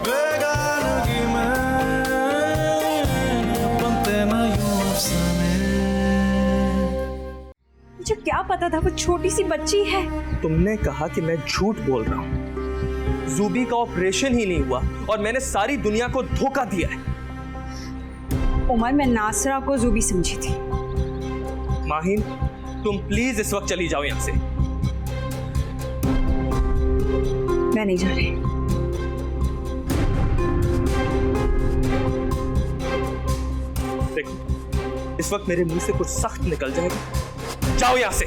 बेगानगी में बनते ना यूं अफसाने। मुझे क्या पता था वो छोटी सी बच्ची है। तुमने कहा कि मैं झूठ बोल रहा हूं। जूबी का ऑपरेशन ही नहीं हुआ और मैंने सारी दुनिया को धोखा दिया है। उमर, मैं नासरा को जूबी समझी थी। माहिन, तुम प्लीज इस वक्त चली जाओ यहां से। मैं नहीं जा रही। देखो, इस वक्त मेरे मुंह से कुछ सख्त निकल जाएगा। जाओ यहां से।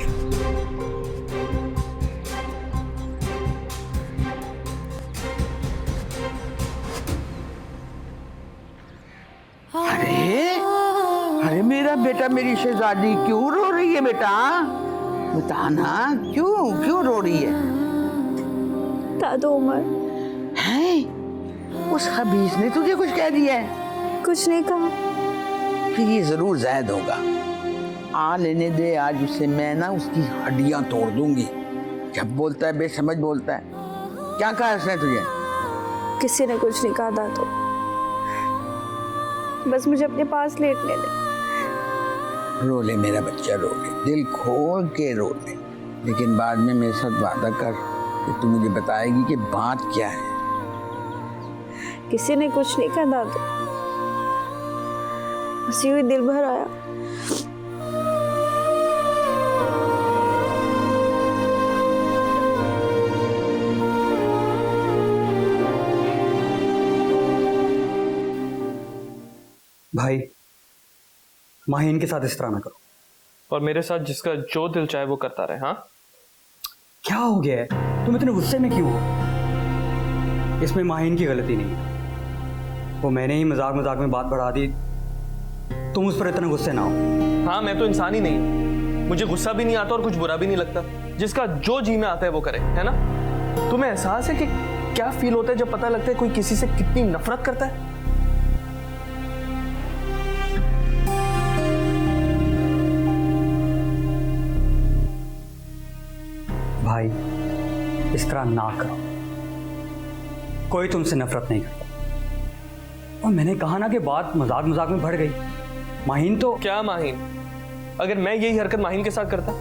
अरे मेरा बेटा, मेरी शहजादी क्यों रो रही है बेटा? बता ना, क्यों रो रही है? दादू, उमर है उस खबीस ने तुझे कुछ कह दिया है? कुछ नहीं कहा। फिर ये जरूर जायद होगा। आ लेने दे आज उसे, मैं ना उसकी हड्डियां तोड़ दूंगी। जब बोलता है बेसमझ बोलता है। क्या कहा उसने तुझे? किसी ने कुछ नहीं कहा दादू, बस मुझे अपने पास लेटने दे। रो ले मेरा बच्चा, रो ले, दिल खोल के रो ले, लेकिन बाद में मेरे साथ वादा कर कि तू मुझे बताएगी कि बात क्या है। किसी ने कुछ नहीं कहा दादू, हंसी हुई दिल भर आया। भाई, माहिन के साथ इस तरह ना करो। और मेरे साथ जिसका जो दिल चाहे वो करता रहे। हाँ, क्या हो गया है? तुम इतने गुस्से में क्यों हो? इसमें माहिन की गलती नहीं है। वो मैंने ही मजाक में बात बढ़ा दी। तुम उस पर इतना गुस्से ना हो। हाँ, मैं तो इंसान ही नहीं हूं। मुझे गुस्सा भी नहीं आता और कुछ बुरा भी नहीं लगता। जिसका जो जी में आता है वो करे, है ना? तुम्हें एहसास है कि क्या फील होता है जब पता लगता है कोई किसी से कितनी नफरत करता है? भाई, इस तरह ना करो। कोई तुमसे नफरत नहीं करता। और मैंने कहा ना कि बात मजाक में बढ़ गई। माहिन तो क्या माहिन? अगर मैं यही हरकत माहिन के साथ करता,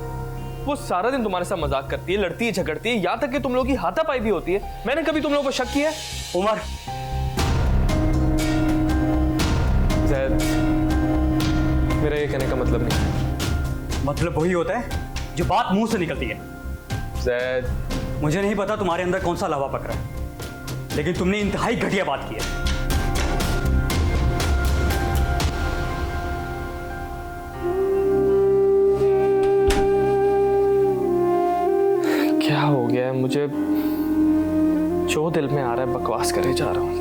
वो सारा दिन तुम्हारे साथ मजाक करती है, लड़ती है, झगड़ती है, यहां तक कि तुम लोगों की हाथापाई भी होती है। मैंने कभी तुम लोगों को शक किया है? उमर, ज़ैद, मेरा ये कहने का मतलब नहीं। मतलब वही होता है जो बात मुंह से निकलती है। ज़ैद, मुझे नहीं पता तुम्हारे अंदर कौन सा लावा पक रहा है, लेकिन तुमने इंतहाई घटिया बात की है। क्या हो गया है? मुझे जो दिल में आ रहा है बकवास करे जा रहा हूं।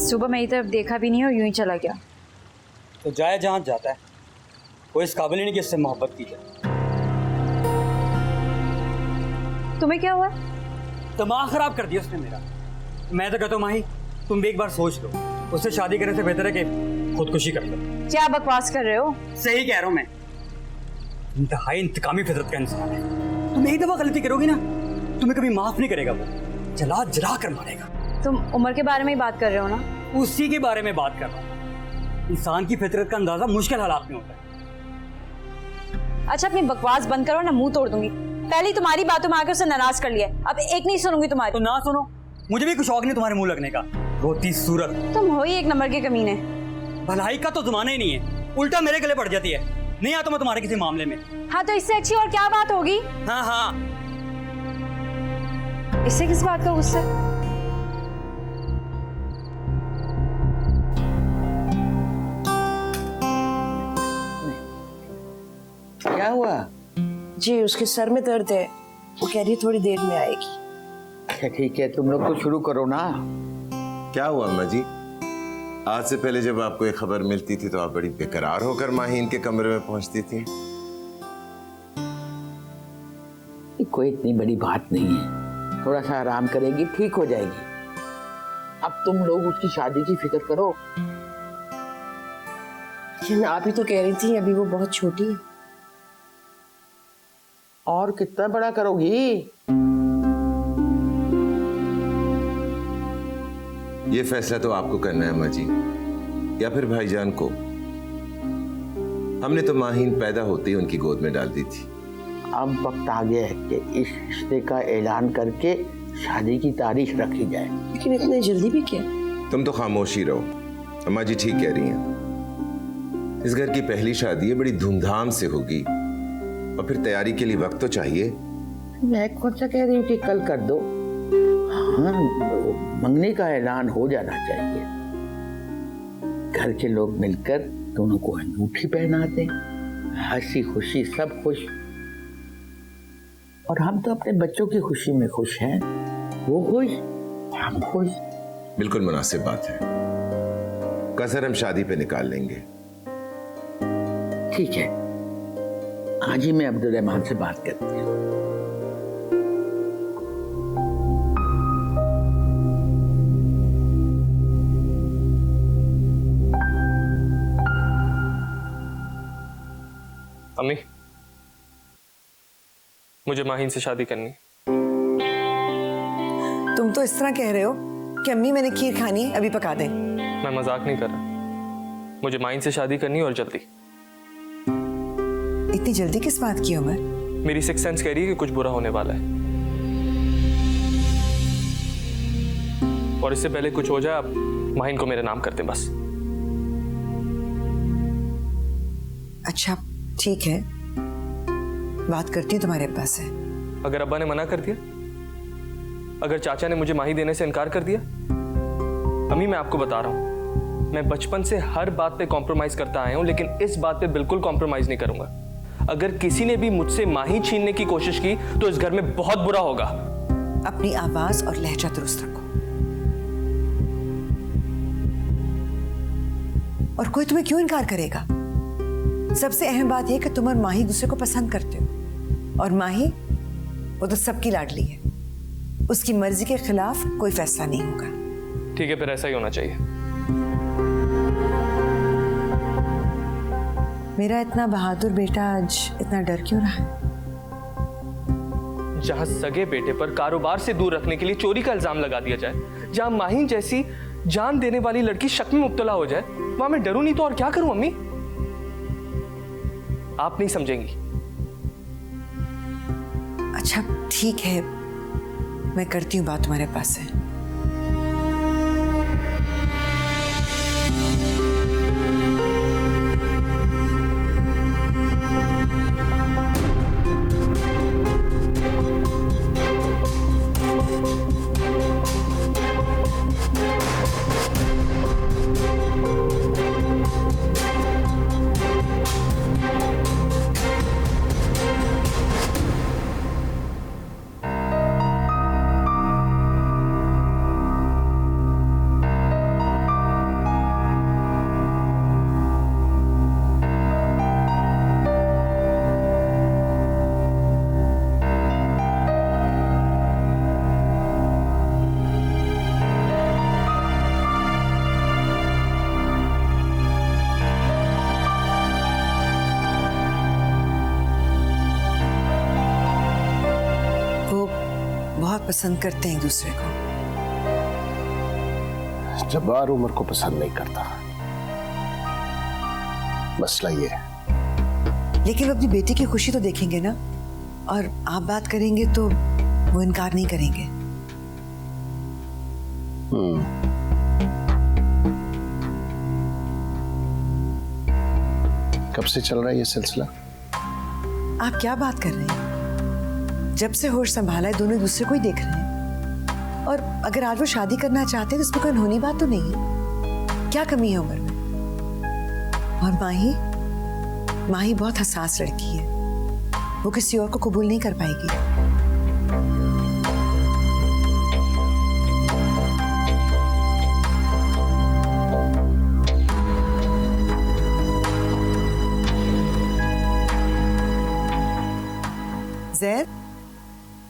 सुबह मेरी तरफ देखा भी नहीं और यूं ही चला गया। तो जाए जहां जाता है, कोई इस काबिल नहीं कि इससे मोहब्बत की जाए। तुम्हें क्या हुआ? दिमाग खराब कर दिया उसने मेरा। मैं तो कहता हूँ माही, तुम भी एक बार सोच लो। उससे शादी करने से बेहतर है कि खुदकुशी कर लो। क्या बकवास कर रहे हो? सही कह रहा हूँ मैं। इंतहाई इंतकामी फितरत का इंसान है। तुम एक दफा गलती करोगी ना, तुम्हें कभी माफ नहीं करेगा। वो जला जला कर मारेगा। तुम उमर के बारे में ही बात कर रहे हो ना? उसी के बारे में बात कर रहा हूँ। इंसान की फितरत का अंदाजा मुश्किल हालात में होता है। अच्छा, अपनी बकवास बंद करो ना, मुंह तोड़ दूंगी। पहले ही तुम्हारी बातों में आकर उसे नाराज कर लिया, अब एक नहीं सुनूंगी तुम्हारी। तो ना सुनो, मुझे भी कुछ शौक नहीं तुम्हारे मुंह लगने का। रोती सूरत, तुम हो ही एक नंबर के कमीने। भलाई का तो जमाना ही नहीं है, उल्टा मेरे गले पड़ जाती है। नहीं आता मैं तुम्हारे किसी मामले में। हाँ, तो इससे अच्छी और क्या बात होगी? हाँ हाँ, इससे किस बात का गुस्सा? क्या हुआ? जी, उसके सर में दर्द है, वो कह रही है थोड़ी देर में आएगी। अच्छा ठीक है, तुम लोग तो शुरू करो ना। क्या हुआ अम्मा जी? आज से पहले जब आपको ये खबर मिलती थी तो आप बड़ी बेकरार होकर माहीन के कमरे में पहुंचती थी। कोई इतनी बड़ी बात नहीं है, थोड़ा सा आराम करेगी ठीक हो जाएगी। अब तुम लोग उसकी शादी की फिक्र करो। लेकिन आप ही तो कह रही थी अभी वो बहुत छोटी है। और कितना बड़ा करोगी? ये फैसला तो आपको करना है अम्मा जी, या फिर भाईजान को। हमने तो माहीन पैदा होते ही उनकी गोद में डाल दी थी। अब वक्त आ गया है कि इस रिश्ते का ऐलान करके शादी की तारीख रखी जाए। लेकिन इतने जल्दी भी क्या? तुम तो खामोशी रहो, अम्मा जी ठीक कह रही हैं। इस घर की पहली शादी है, बड़ी धूमधाम से होगी, और फिर तैयारी के लिए वक्त तो चाहिए। मैं कौन सा कह रही हूँ कि कल कर दो। हाँ, मंगनी का ऐलान हो जाना चाहिए। घर के लोग मिलकर दोनों को अंगूठी पहना दें, हंसी खुशी सब खुश। और हम तो अपने बच्चों की खुशी में खुश हैं, वो खुश हम खुश। बिल्कुल मुनासिब बात है। कसर हम शादी पे निकाल लेंगे। ठीक है, आज ही मैं अब्दुल रहमान से बात करती हूँ। अम्मी, मुझे माहीन से शादी करनी। तुम तो इस तरह कह रहे हो कि अम्मी मैंने खीर खानी, अभी पका दें। मैं मजाक नहीं कर रहा, मुझे माहीन से शादी करनी और जल्दी। इतनी जल्दी किस बात की उमर? मेरी सिक्स सेंस कह रही है कि कुछ बुरा होने वाला है, और इससे पहले कुछ हो जाए आप माहीन को मेरे नाम कर दें बस। अच्छा ठीक है, बात करती हूँ तुम्हारे अब्बा से। अगर अब्बा ने मना कर दिया, अगर चाचा ने मुझे माही देने से इनकार कर दिया? अम्मी मैं आपको बता रहा हूं, मैं बचपन से हर बात पे कॉम्प्रोमाइज करता आया हूं, लेकिन इस बात पे बिल्कुल कॉम्प्रोमाइज नहीं करूंगा। अगर किसी ने भी मुझसे माही छीनने की कोशिश की तो इस घर में बहुत बुरा होगा। अपनी आवाज और लहजा दुरुस्त रखो, और कोई तुम्हें क्यों इनकार करेगा? सबसे अहम बात यह कि तुम और माही दूसरे को पसंद करते हो, और माही वो तो सबकी लाडली है, उसकी मर्जी के खिलाफ कोई फैसला नहीं होगा। ठीक है, फिर ऐसा ही होना चाहिए। मेरा इतना बहादुर बेटा आज इतना डर क्यों रहा है? जहां सगे बेटे पर कारोबार से दूर रखने के लिए चोरी का इल्जाम लगा दिया जाए, जहां माहीन जैसी जान देने वाली लड़की शक में मुब्तला हो जाए, वहां मैं डरूं नहीं तो और क्या करूं अम्मी? आप नहीं समझेंगी। अच्छा ठीक है, मैं करती हूँ बात तुम्हारे पास से। बहुत पसंद करते हैं एक दूसरे को। जब्बार उमर को पसंद नहीं करता, मसला ये है। लेकिन वो अपनी बेटी की खुशी तो देखेंगे ना, और आप बात करेंगे तो वो इनकार नहीं करेंगे। कब से चल रहा है ये सिलसिला? आप क्या बात कर रहे हैं? जब से होश संभाला है दोनों एक दूसरे को ही देख रहे हैं, और अगर आज वो शादी करना चाहते हैं तो इसमें कोई अनहोनी बात तो नहीं है। क्या कमी है उम्र में? और माही बहुत हसास लड़की है, वो किसी और को कबूल नहीं कर पाएगी। जैद,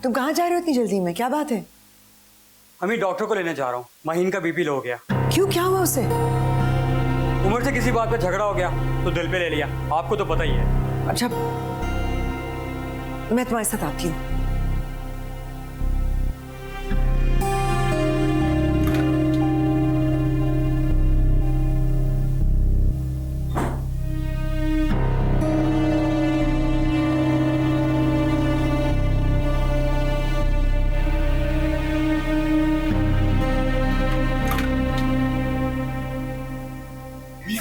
तुम कहाँ जा रहे हो इतनी जल्दी में? क्या बात है? अम्मी डॉक्टर को लेने जा रहा हूँ। माहीन का बीपी लो हो गया। क्यों, क्या हुआ उसे? उमर से किसी बात पे झगड़ा हो गया तो दिल पे ले लिया, आपको तो पता ही है। अच्छा, मैं तुम्हारे साथ आती हूँ।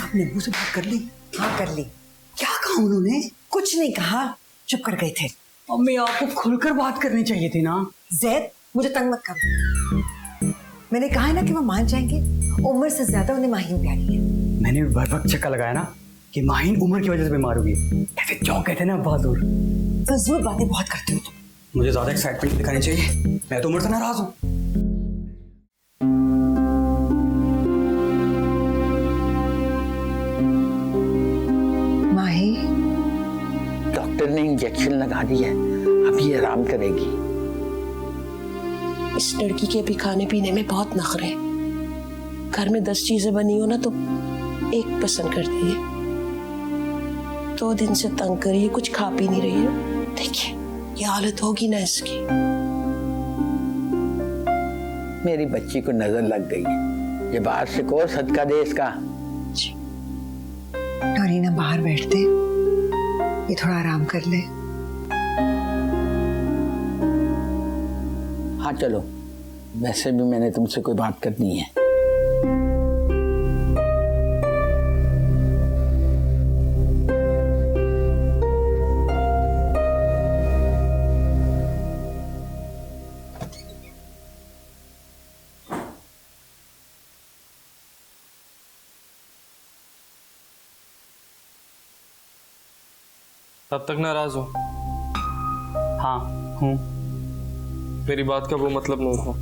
आपने मुझ से बात कर ली? हाँ, कर ली। क्या कहा उन्होंने? कुछ नहीं कहा, चुप कर गए थे। अम्मी आपको खुलकर बात करनी चाहिए थी ना। जैद, मुझे तंग मत करो। मैंने कहा है ना कि वो मान जाएंगे। उम्र से ज्यादा उन्हें माहीन प्यारी है। मैंने बर वक्त चक्का लगाया ना कि माहीन उम्र की वजह से बीमार हुई। ऐसे क्यों कहते ना बहादुर? फजूल बातें बहुत करते हो तुम। मुझे ज्यादा एक्साइटमेंट दिखानी चाहिए। मैं तो उम्र से नाराज हूँ। माही, डॉक्टर ने इंजेक्शन लगा दिया है, अब ये आराम करेगी। इस लड़की के भी खाने पीने में बहुत नखरे। घर में 10 चीजें बनी हो ना तो एक पसंद करती है। 2 दिन से तंग कर रही है, कुछ खा पी नहीं रही है। देखिए ये हालत होगी ना इसकी। मेरी बच्ची को नजर लग गई है, ये बाहर से को सदका दे इसका। नौरीना बाहर बैठते, ये थोड़ा आराम कर ले। हाँ चलो, वैसे भी मैंने तुमसे कोई बात करनी है। तब तक नाराज हो? हाँ हूँ। मेरी बात का वो मतलब नहीं था।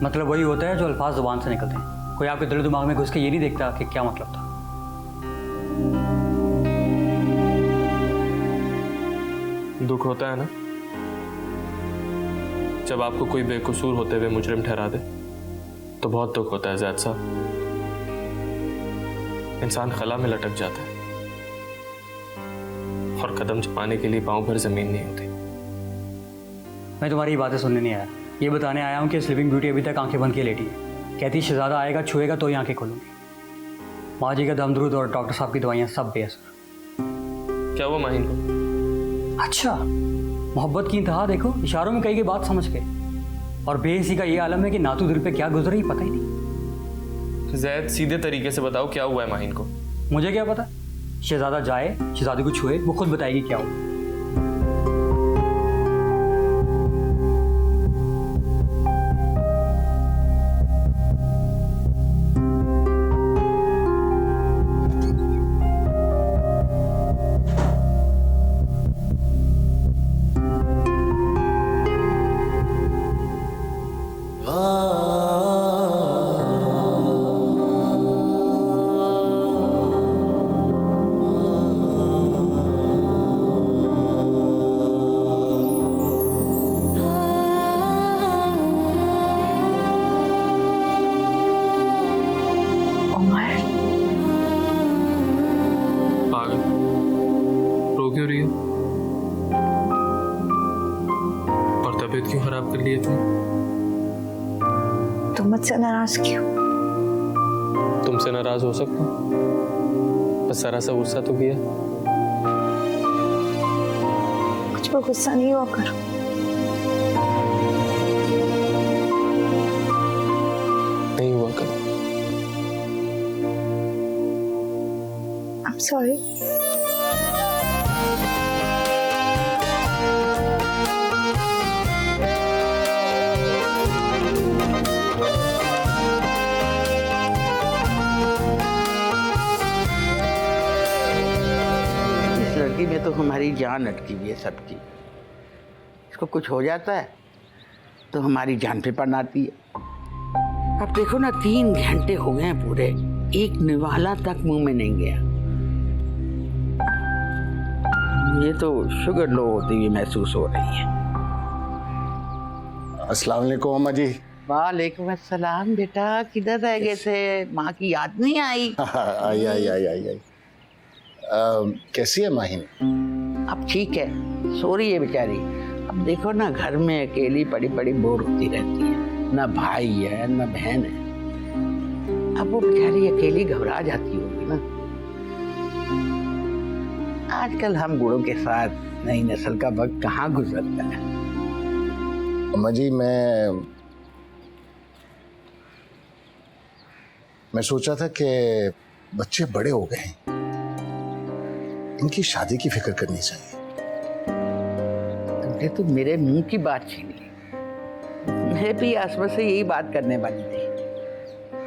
मतलब वही होता है जो अल्फाज जुबान से निकलते हैं। कोई आपके दिल दिमाग में घुस के ये नहीं देखता कि क्या मतलब था। दुख होता है ना जब आपको कोई बेकसूर होते हुए मुजरिम ठहरा दे, तो बहुत दुख होता है ज़ैद साहब। इंसान खला में लटक जाता है और कदम छुपाने के लिए पांव भर जमीन नहीं होती। मैं तुम्हारी ये बातें सुनने नहीं आया, ये बताने आया हूँ कि स्लीपिंग ब्यूटी अभी तक आंखें बंद के लेटी है। कहती शहजादा आएगा, छुएगा तो ही आंखें खोलूंगी। माँ जी का दमदरूद और डॉक्टर साहब की दवाइयाँ सब बेअसर। क्या हुआ माहिन को? अच्छा, मोहब्बत की इंतहा देखो, इशारों में कही गई बात समझ गए। और बेहसी का ये आलम है कि नातू दिल पे क्या गुजर रही पता ही नहीं। ज़ैद सीधे तरीके से बताओ क्या हुआ है माहिन को? मुझे क्या पता। शहजादा जाए, शहजादी को छुए, वो खुद बताएगी क्या हुआ। क्यों रही हो? और तबीयत क्यों खराब कर ली है तुम मुझसे नाराज क्यों? तुमसे नाराज हो सकता हूँ, बस जरा सा गुस्सा तो किया। कुछ पर गुस्सा नहीं हुआ करो। नहीं हुआ करो। I'm sorry. में तो हमारी जान अटकी हुई है सबकी। इसको कुछ हो जाता है तो हमारी जान पे पड़ आती है। अब देखो ना, 3 घंटे हो गए हैं पूरे, एक निवाला तक मुंह में नहीं गया। ये तो शुगर लो होती हुई महसूस हो रही है। अस्सलाम वालेकुम अम्मा जी। वालेकुम अस्सलाम बेटा, किधर रह गए थे? माँ की याद नहीं आई? आई आई आई आई आई। कैसी है माहिन? अब ठीक है, सो रही है बेचारी। अब देखो ना, घर में अकेली पड़ी पड़ी बोर होती रहती है, ना भाई है ना बहन है। अब वो बेचारी अकेली घबरा जाती होगी ना। आजकल हम बूढ़ों के साथ नई नस्ल का वक्त कहाँ गुजरता है। अम्मा जी मैं सोचा था कि बच्चे बड़े हो गए हैं, इनकी शादी की फिक्र करनी चाहिए। तुमने तो मेरे मुंह की बात छीन ली। मैं भी आसपास से यही बात करने वाली थी।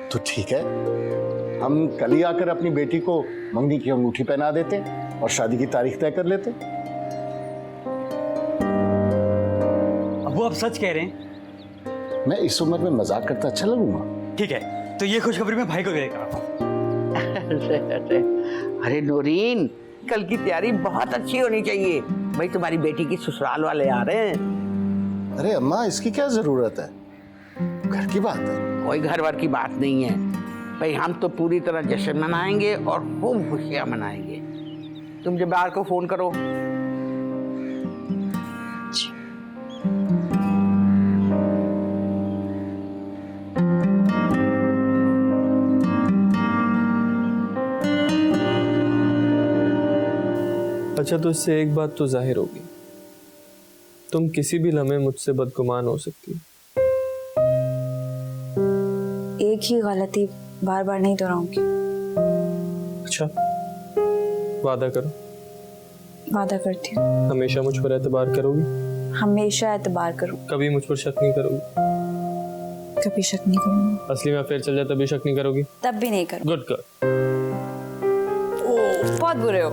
तो ठीक है, हम कल ही आकर अपनी बेटी को मंगनी की अंगूठी पहना देते और शादी की तारीख तय कर लेते। अब वो आप सच कह रहे हैं? मैं इस उम्र में मजाक करता अच्छा लगूंगा? ठीक है, तो ये खुशखबरी मैं भाई को देगा। अरे नूरीन, कल की तैयारी बहुत अच्छी होनी चाहिए। भाई तुम्हारी बेटी की ससुराल वाले आ रहे हैं। अरे अम्मा, इसकी क्या जरूरत है? घर की बात है। कोई घर वर की बात नहीं है भाई, हम तो पूरी तरह जश्न मनाएंगे और खूब खुशियां मनाएंगे। तुम जब्बार को फोन करो। अच्छा, तो इससे एक बात तो जाहिर होगी, तुम किसी भी लम्हे मुझसे बदगुमान हो सकती हो। एक ही गलती बार बार नहीं दोहराऊंगी। अच्छा, वादा करो। वादा करती हूँ। हमेशा मुझ पर एतबार करोगी? हमेशा एतबार करूँ। कभी मुझ पर शक नहीं करोगी? कभी शक नहीं करूँगी। असली में अफेयर चल जाए तभी शक नहीं करोगी? तब भी नहीं करूँ। Good girl. बहुत बुरे हो,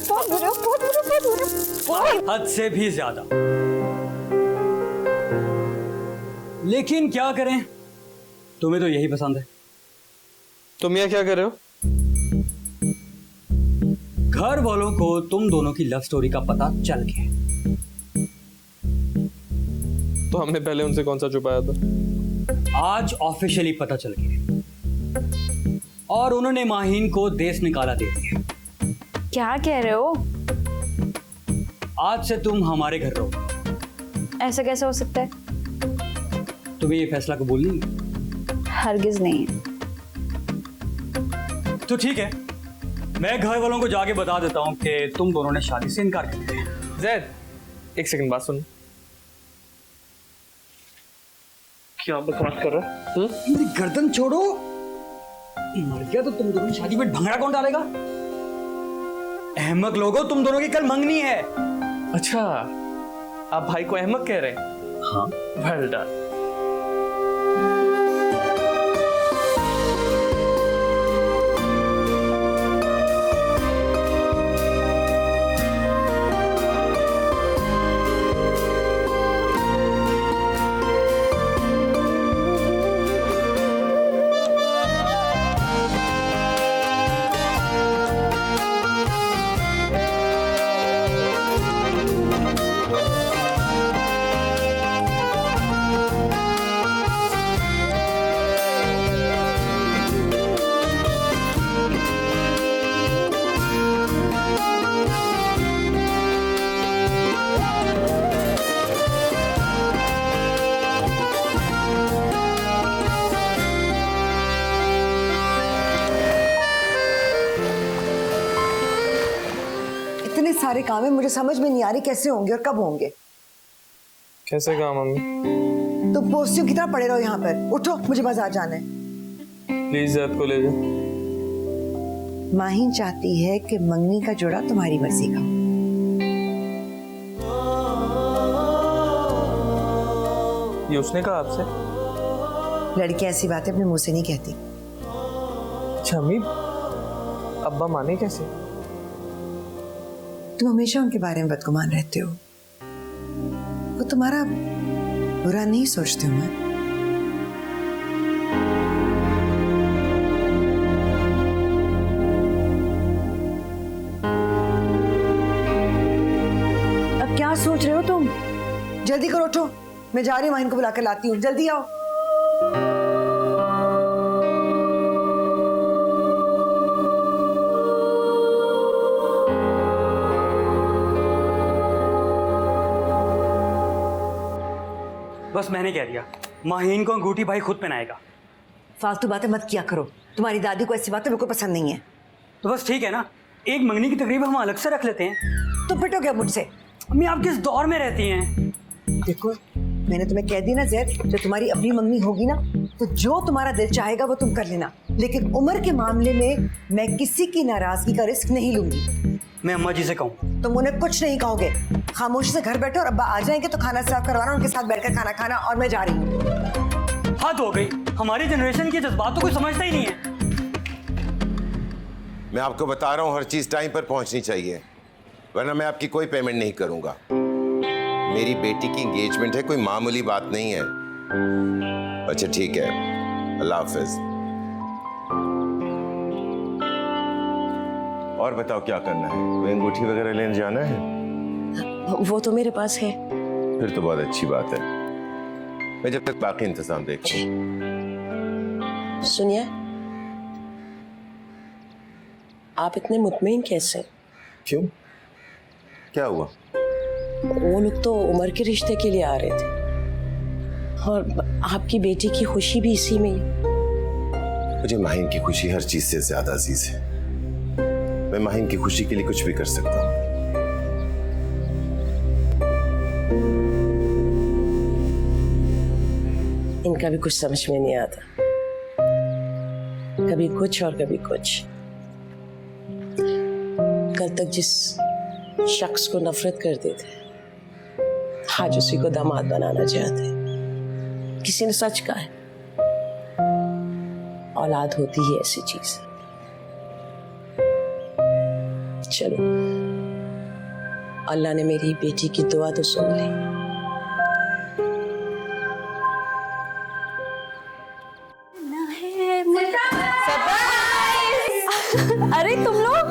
बहुत बुरे हो, बहुत बुरे हो, बहुत बुरे हो, बहुत। हद से भी ज्यादा। लेकिन क्या करें, तुम्हें तो यही पसंद है। तुम यहाँ क्या कर रहे हो? घर वालों को तुम दोनों की लव स्टोरी का पता चल गया। तो हमने पहले उनसे कौन सा छुपाया था? आज ऑफिशियली पता चल गया और उन्होंने माहीन को देश निकाला दे दिया। क्या कह रहे हो? आज से तुम हमारे घर रहो। ऐसा कैसे हो सकता है? तुम्हें ये फैसला कबूल नहीं है? हरगिज नहीं है। तो ठीक है, मैं घर वालों को जाके बता देता हूँ कि तुम दोनों ने शादी से इनकार कर दिया। जैद, एक सेकंड बात सुन। क्या बकवास कर रहा है? मेरी गर्दन छोड़ो। मर गया तो तुम दोनों की शादी में भंगड़ा कौन डालेगा? अहमक लोगों, तुम दोनों की कल मंगनी है। अच्छा, आप भाई को अहमक कह रहे हैं? हाँ। Well done. इतने सारे काम है, मुझे समझ में नहीं आ रही कैसे होंगे और कब होंगे। कैसे कहा मम्मी? तो पोस्टियों की तरह पड़े रहो यहाँ पर। उठो, मुझे बाजार जाना है। प्लीज जैद को ले जाओ। माहीन चाहती है कि मंगनी का जोड़ा तुम्हारी मर्जी का हो। ये उसने कहा आपसे? लड़कियां ऐसी बातें अपने मुंह से नहीं कहती। अच्छा अम्मी, अब्बा माने कैसे? तुम हमेशा उनके बारे में बदगुमान रहते हो। वो तुम्हारा बुरा नहीं सोचते हो। मैं क्या सोच रहे हो तुम? जल्दी करो, उठो, मैं जा रही हूँ, माहिन को बुला कर लाती हूँ, जल्दी आओ। बस मैंने कह दिया, माहीन को अंगूठी भाई खुद पहनाएगा। फालतू बातें मत किया करो, तुम्हारी दादी को ऐसी बातें बिल्कुल पसंद नहीं है। तो बस ठीक है ना, एक मंगनी की तकरीब हम अलग से रख लेते हैं। तो पिटो क्या मुझसे? अम्मी आप किस दौर में रहती हैं? देखो, मैंने तुम्हें कह दी ना ज़ैद, जब तुम्हारी अपनी मंगनी होगी ना तो जो तुम्हारा दिल चाहेगा वो तुम कर लेना, लेकिन उम्र के मामले में मैं किसी की नाराजगी का रिस्क नहीं लूंगी। मैं अम्मा जी से कहूँ? तुम उन्हें कुछ नहीं कहोगे, खामोशी से घर बैठो और अब्बा आ जाएंगे तो खाना सर्व करवाना, उनके साथ बैठकर खाना खाना, और मैं जा रही हूँ। हद हो गई, हमारी जनरेशन के जज्बात तो कोई समझता ही नहीं है। मैं आपको बता रहा हूं, हर चीज टाइम पर पहुंचनी चाहिए, वरना मैं आपकी कोई पेमेंट नहीं करूंगा। मेरी बेटी की एंगेजमेंट है, कोई मामूली बात नहीं है। अच्छा ठीक है, अल्लाह हाफिज। और बताओ क्या करना है? कोई अंगूठी वगैरह लेने जाना है? वो तो मेरे पास है। फिर तो बहुत अच्छी बात है, मैं जब तक बाकी इंतजाम देखता हूं। सुनिए, आप इतने मुतमईन कैसे? क्यों, क्या हुआ? वो लोग तो उमर के रिश्ते के लिए आ रहे थे, और आपकी बेटी की खुशी भी इसी में ही। मुझे माहिन की खुशी हर चीज से ज्यादा अजीज है। मैं माहिन की खुशी के लिए कुछ भी कर सकता हूँ। इनका भी कुछ समझ में नहीं आता, कभी कुछ और कभी कुछ। कल तक जिस शख्स को नफरत करते थे, आज उसी को दामाद बनाना चाहते। किसी ने सच कहा है, औलाद होती ही ऐसी चीज। चलो, अल्लाह ने मेरी बेटी की दुआ तो सुन ली। अरे तुम लोग,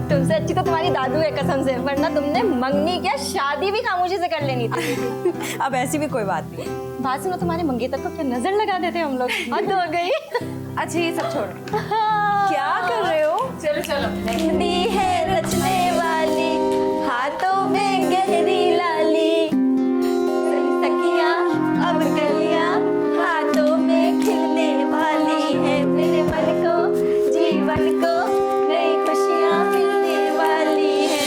तुमसे अच्छी तो तुम्हारी दादू है कसम से, वरना तुमने मंगनी क्या शादी भी खामोशी से कर लेनी थी। अब ऐसी भी कोई बात नहीं। बात सुनो, तुम्हारे मंगेतर को क्या नजर लगा देते हम लोग, हद हो गई। अच्छा ये सब छोड़ो, क्या कर रहे हो? चलो चलो। मेहंदी है रचने वाली, हाथों में गहरी लाली, सखियां अब गलियां हाथों में खिलने वाली है, मेरे मन को जीवन को नई खुशियां मिलने वाली है।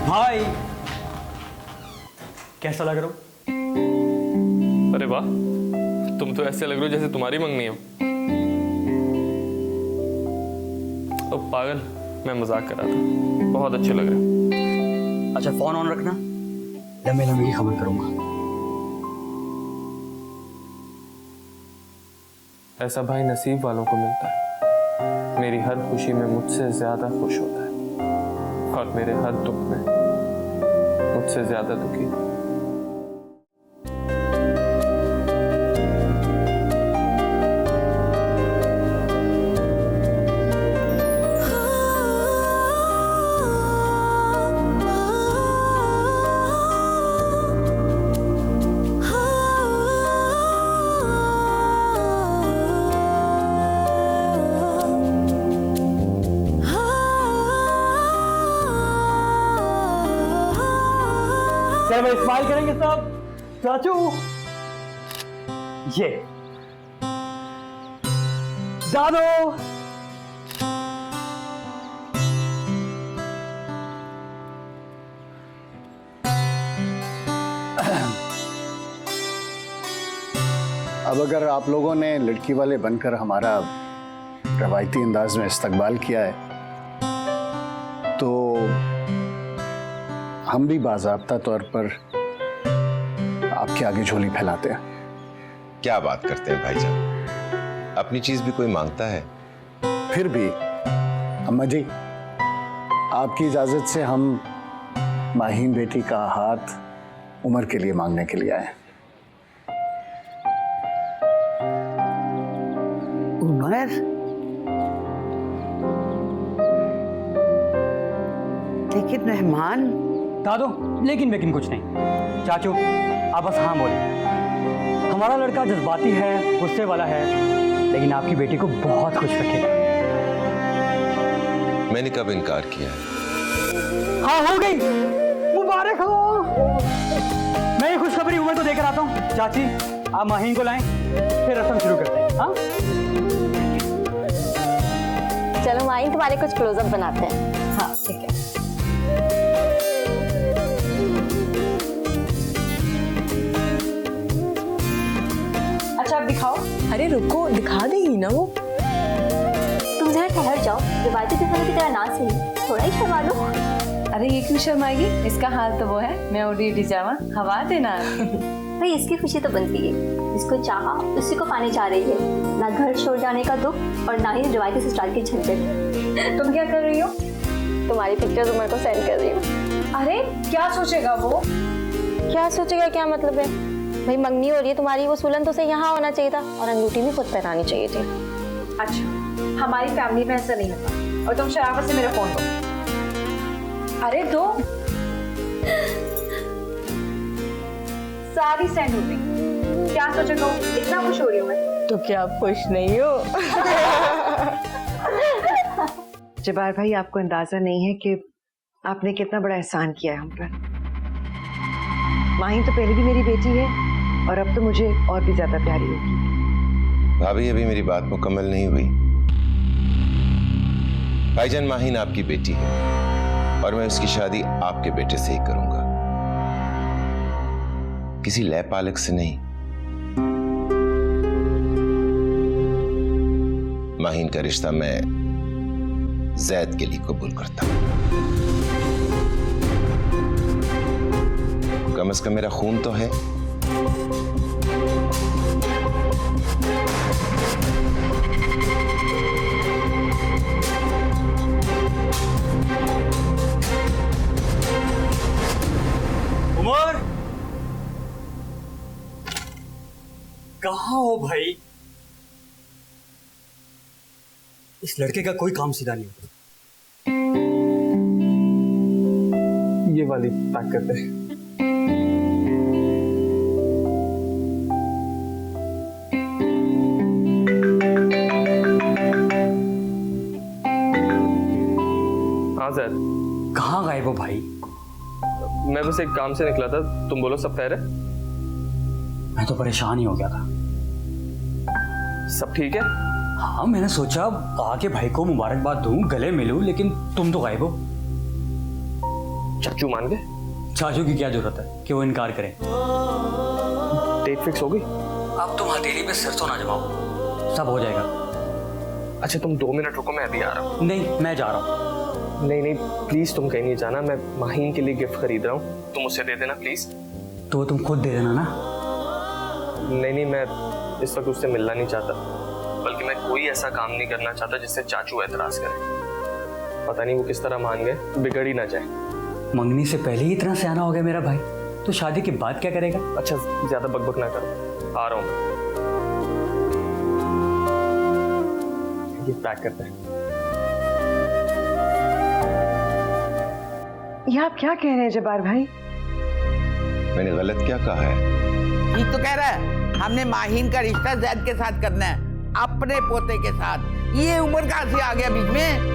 भाई कैसा लग रहा हूँ? अरे वाह, तुम तो ऐसे लग रहे हो जैसे तुम्हारी मंगनी हो। ओ पागल, मैं मजाक कर रहा था, बहुत अच्छे लग रहे हो। अच्छा फोन ऑन रखना, लम्बे लम्बे की खबर करूंगा। ऐसा भाई नसीब वालों को मिलता है। मेरी हर खुशी में मुझसे ज्यादा खुश होता है, और मेरे हर दुख में मुझसे ज्यादा दुखी। क्या भाई स्माइल करेंगे सब? चाचू ये जानो। अब अगर आप लोगों ने लड़की वाले बनकर हमारा रवायती अंदाज में इस्तकबाल किया है, तो हम भी बाज़ाब्ता तौर पर आपके आगे झोली फैलाते हैं। क्या बात करते हैं भाईजान, अपनी चीज भी कोई मांगता है? फिर भी अम्मा जी, आपकी इजाजत से हम माहीन बेटी का हाथ उमर के लिए मांगने के लिए आए। उमर? लेकिन मेहमान। दादो, लेकिन कुछ नहीं। चाचू, आप बस हाँ बोले। हमारा लड़का जज्बाती है, गुस्से वाला है, लेकिन आपकी बेटी को बहुत खुश रखेगा। मैंने कब इनकार किया है? हाँ, हो गई। मुबारक हो। मैं ये खुशखबरी उमर को देकर आता हूँ। चाची, आप माहीन को लाएं, फिर रस्म शुरू करते हैं। हाँ? चलो माहीन, तुम्हारे कुछ क्लोजअप बनाते हैं। हाँ ठीक है। अच्छा, आप दिखाओ। अरे रुको, दिखा देगी ना वो। तुम जरा ठहर जाओ, रिवायती दिखाने की तरह ना सही, थोड़ा ही शर्मा लो। अरे ये क्यों शर्माएगी? इसका हाल तो वो है, मैं उड़ी जावा, हवा देना। भाई इसकी खुशी तो बनती है, जिसको चाहा उसी को पाने जा रही है, ना घर छोड़ जाने का दुख और ना ही रिवायती ससुराल की झंझट। तुम क्या कर रही हो? तुम्हारी पिक्चर्स उमर को सेंड कर रही हूँ। अरे क्या सोचेगा वो? क्या सोचेगा, क्या मतलब है? भाई मंगनी हो रही है तुम्हारी, वो सुलन तो से यहाँ होना चाहिए था और अंगूठी भी खुद पहनानी चाहिए थी। अच्छा, हमारी फैमिली में ऐसा नहीं होता। और तुम शराफत से मेरा फोन दो। अरे दो। सारी सेंड हो गई। क्या सोचेगा? इतना खुश हो रही हूँ मैं। तो क्या आप खुश नहीं हो? जब्बार भाई, आपको अंदाजा नहीं है कि आपने कितना बड़ा एहसान किया है हम पर। माहीन तो पहले भी मेरी बेटी है और अब तो मुझे और भी ज्यादा प्यारी होगी। भाभी, अभी मेरी बात मुकम्मल नहीं हुई। भाईजान, माहीन आपकी बेटी है और मैं उसकी शादी आपके बेटे से ही करूंगा, किसी लय पालक से नहीं। माहीन का रिश्ता मैं जैद के लिए कबूल करता हूं। कम से कम मेरा खून तो है। उमर, कहाँ हो भाई? इस लड़के का कोई काम सीधा नहीं होता। ये वाली पैक करते हैं। हाँ सर। कहाँ गायब हो भाई? मैं बस एक काम से निकला था, तुम बोलो सब खैर है? मैं तो परेशान ही हो गया था। सब ठीक है? हाँ, मैंने सोचा आके भाई को मुबारकबाद दूं, गले मिलूं, लेकिन तुम तो गायब हो। चाचू मान गए? चाचू की क्या जरूरत है कि वो इनकार करें? डेट फिक्स हो गई? अब तुम हथेली पे सरसों ना जमाओ, सब हो जाएगा। अच्छा तुम 2 मिनट रुको, मैं अभी आ रहा हूँ। नहीं, मैं जा रहा हूँ। नहीं प्लीज, तुम कहीं नहीं जाना, मैं माहीन के लिए गिफ्ट खरीद रहा हूँ, तुम उसे दे देना प्लीज। तो तुम खुद दे देना ना। नहीं, मैं इस वक्त उससे मिलना नहीं चाहता, बल्कि मैं कोई ऐसा काम नहीं करना चाहता जिससे चाचू एतराज करें। पता नहीं वो किस तरह मान गए, बिगड़ ही ना जाए। मंगनी से पहले ही इतना सियाना हो गया मेरा भाई, तो शादी के बाद क्या करेगा? अच्छा ज्यादा बकबक ना करो, आ रहा हूँ। ये पैक करते हैं। ये आप क्या कह रहे हैं जब्बार भाई? मैंने गलत क्या कहा है? ठीक तो कह रहा है। हमने माहीन का रिश्ता जैद के साथ करना है, अपने पोते के साथ। ये उम्र कहां से आ गया बीच में?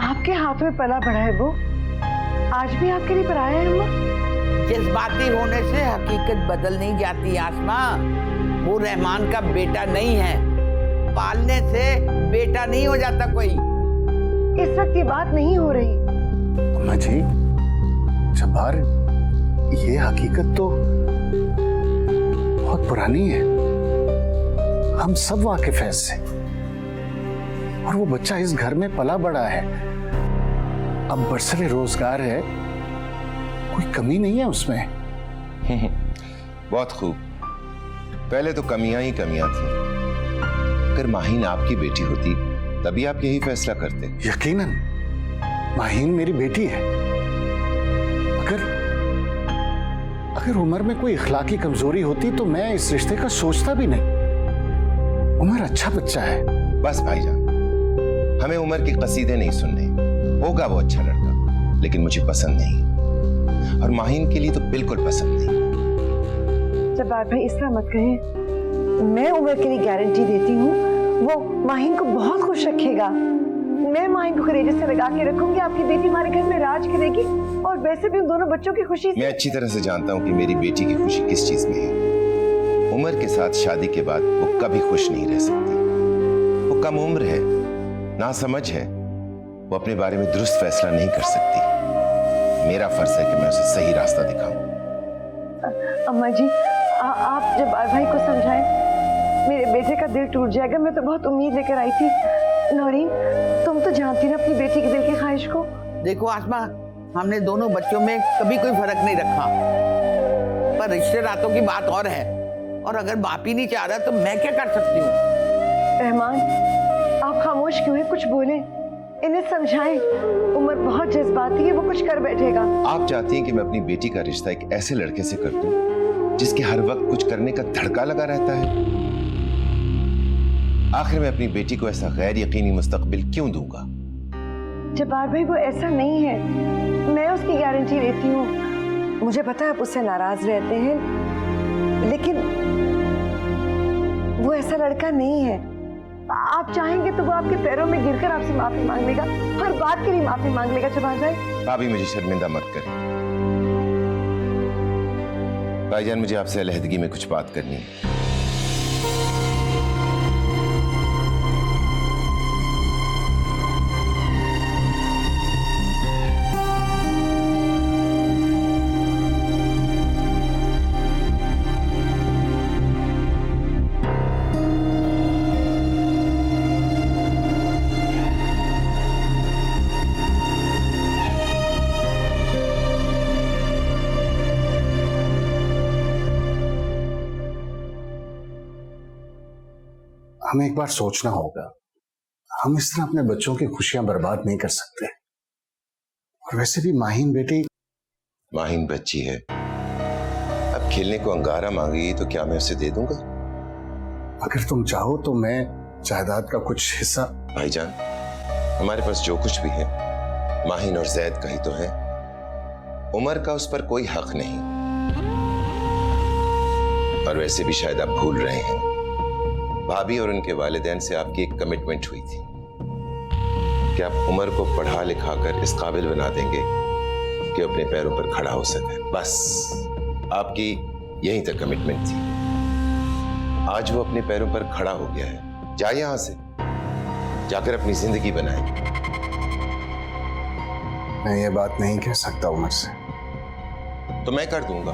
आपके हाथ में पला बढ़ा है वो, आज भी आपके लिए पराया है अम्मा? जज्बाती होने से हकीकत बदल नहीं जाती आसमा। वो रहमान का बेटा नहीं है, पालने से बेटा नहीं हो जाता कोई। इस वक्त ये बात नहीं हो रही। अम्मा जी, जब्बार, ये हकीकत तो बहुत पुरानी है, हम सब वाकिफ हैं इससे। और वो बच्चा इस घर में पला बड़ा है, अब बरसरे रोजगार है, कोई कमी नहीं है उसमें। बहुत खूब। पहले तो कमियां ही कमियां थी। अगर माहीन आपकी बेटी होती तभी आप यही फैसला करते। यकीनन माहीन मेरी बेटी है। अगर उमर में कोई इखलाकी कमजोरी होती तो मैं इस रिश्ते का सोचता भी नहीं। उमर अच्छा बच्चा है। बस भाईजान, हमें उमर के कसीदे नहीं सुनने। होगा वो अच्छा लड़का, लेकिन मुझे पसंद नहीं, और माहीन के लिए तो बिल्कुल पसंद नहीं। जब्बार भाई इस तरह मत कहें। मैं उमर के लिए गारंटी देती हूँ, वो माहीन को बहुत खुश रखेगा। मैं माहीन को कलेजे से लगा के रखूंगी। आपकी बेटी हमारे घर में राज करेगी, और वैसे भी उन दोनों बच्चों की खुशी मैं अच्छी तरह से जानता हूँ कि मेरी बेटी की खुशी किस चीज में है। उमर के साथ शादी के बाद वो कभी खुश नहीं रह सकती। वो कम उम्र है, नासमझ है, वो अपने बारे में दुरुस्त फैसला नहीं कर सकती। मेरा फर्ज है कि मैं उसे सही रास्ता दिखाऊं। अम्मा जी, आप जब्बार भाई को समझाएं। मेरे बेटे का दिल टूट जाएगा। मैं तो बहुत उम्मीद लेकर आई थी। नौरीन, तुम तो जानती ना अपनी बेटी के दिल की ख्वाहिश को। देखो आसमा, हमने दोनों बच्चों में कभी कोई फर्क नहीं रखा, पर रिश्ते नातों की बात और है। और अगर बाप ही नहीं चाह रहा तो मैं क्या कर सकती हूँ? रहमान, आप खामोश क्यों हैं? कुछ बोलें, इन्हें समझाएं। उमर बहुत जज्बाती है, वो कुछ कर बैठेगा। आप चाहती हैं कि मैं अपनी बेटी का रिश्ता एक ऐसे लड़के से कर दूं जिसके हर वक्त कुछ करने का धड़का लगा रहता है? आखिर मैं अपनी बेटी को ऐसा गैर यकीनी मुस्तकबिल क्यों दूंगा? जब्बार भाई, वो ऐसा नहीं है। मैं उसकी गारंटी लेती हूँ। मुझे पता है आप उससे नाराज रहते हैं, लेकिन वो ऐसा लड़का नहीं है। आप चाहेंगे तो वो आपके पैरों में गिरकर आपसे माफी मांग लेगा, हर बात के लिए माफी मांग लेगा। जब्बार भाई, भाभी मुझे शर्मिंदा मत करें। भाईजान, मुझे आपसे अलहदगी में कुछ बात करनी है। हमें एक बार सोचना होगा। हम इस तरह अपने बच्चों की खुशियां बर्बाद नहीं कर सकते। और वैसे भी माहीन बच्ची है, अब खेलने को अंगारा मांगी तो क्या मैं उसे दे दूंगा? अगर तुम चाहो तो मैं जायदाद का कुछ हिस्सा। भाईजान, हमारे पास जो कुछ भी है माहीन और जैद का ही तो है। उमर का उस पर कोई हक नहीं। और वैसे भी शायद आप भूल रहे हैं, भाभी और उनके वालिदैन से आपकी एक कमिटमेंट हुई थी कि आप उमर को पढ़ा लिखा कर इस काबिल बना देंगे कि अपने पैरों पर खड़ा हो सके। बस आपकी यहीं तक कमिटमेंट थी। आज वो अपने पैरों पर खड़ा हो गया है। जाए यहां से, जाकर अपनी जिंदगी बनाए। मैं ये बात नहीं कह सकता उमर से। तो मैं कर दूंगा।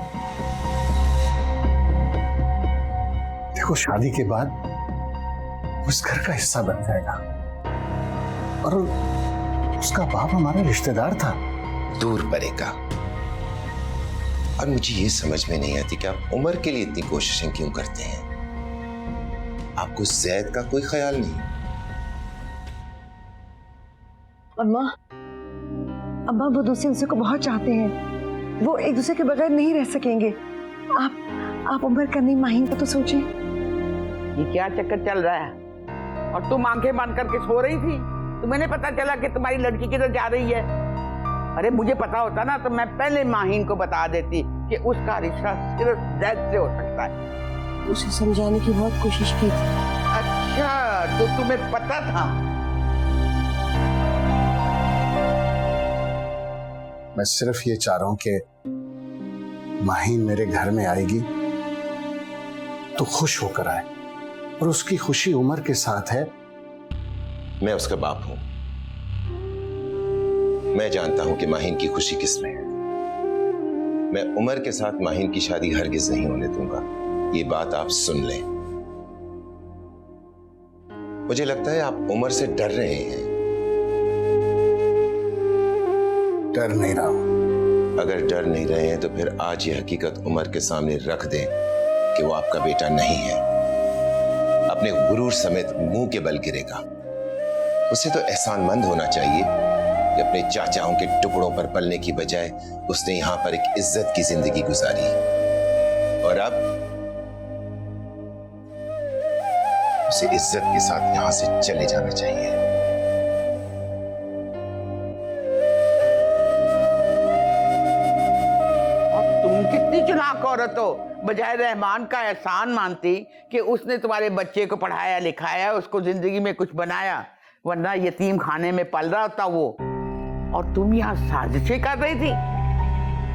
देखो, शादी के बाद उस घर का हिस्सा बन जाएगा, और उसका बाप हमारा रिश्तेदार था। दूर पड़ेगा। और मुझे ये समझ में नहीं आती कि आप उमर के लिए इतनी कोशिशें क्यों करते हैं? आपको जैद का कोई ख्याल नहीं? अम्मा वो दूसरे को बहुत चाहते हैं। वो एक दूसरे के बगैर नहीं रह सकेंगे। आप उमर का नहीं, माहीन का तो सोचें। ये क्या चक्कर चल रहा है? और तुम आंखें बंद करके सो रही थी? तुम्हें नहीं पता चला कि तुम्हारी लड़की किधर जा रही है? अरे मुझे पता होता ना तो मैं पहले माहीन को बता देती कि उसका रिश्ता सिर्फ जैद से हो सकता है। उसे समझाने की बहुत कोशिश की थी। अच्छा, तो तुम्हें पता था? मैं सिर्फ ये चाह रहा हूं कि माहीन मेरे घर में आएगी तो खुश होकर आए, और उसकी खुशी उमर के साथ है। मैं उसका बाप हूं। मैं जानता हूं कि माहीन की खुशी किसमें है। मैं उमर के साथ माहीन की शादी हरगिज नहीं होने दूंगा। ये बात आप सुन लें। मुझे लगता है आप उमर से डर रहे हैं। डर नहीं रहा हूं। अगर डर नहीं रहे हैं तो फिर आज ये हकीकत उमर के सामने रख दें कि वो आपका बेटा नहीं है। अपने गुरूर समेत मुंह के बल गिरेगा। उसे तो एहसानमंद होना चाहिए कि अपने चाचाओं के टुकड़ों पर पलने की बजाय उसने यहां पर एक इज्जत की जिंदगी गुजारी, और अब उसे इज्जत के साथ यहां से चले जाना चाहिए। और तुम कितनी चलाक औरत हो, बजाय रहमान का एहसान मानती कि उसने तुम्हारे बच्चे को पढ़ाया लिखाया, उसको जिंदगी में कुछ बनाया, वरना यतीम खाने में पल रहा होता वो। और तुम यहाँ साजिशें कर रही थी।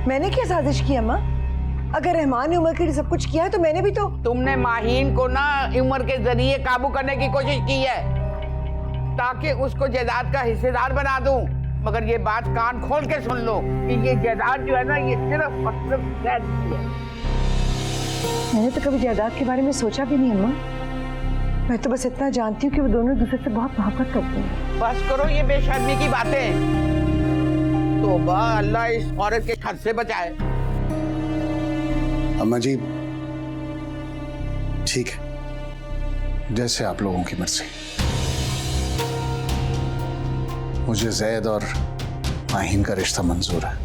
मैंने क्या साजिश की अम्मा? अगर रहमान ने उमर के लिए सब कुछ किया है तो मैंने भी तो। तुमने माहीन को ना उमर के जरिए काबू करने की कोशिश की है ताकि उसको जायदाद का हिस्सेदार बना दूं, मगर ये बात कान खोल के सुन लो कि ये जायदाद जो है ना, ये सिर्फ और सिर्फ जैद की है। मैंने तो कभी जायदाद के बारे में सोचा भी नहीं अम्मा। मैं तो बस इतना जानती हूँ कि वो दोनों एक दूसरे से बहुत मोहब्बत करते हैं। बस करो ये बेशर्मी की बातें। तौबा, अल्लाह इस औरत के खत से बचाए। अम्मा जी ठीक है, जैसे आप लोगों की मर्जी। मुझे जैद और माहीन का रिश्ता मंजूर है।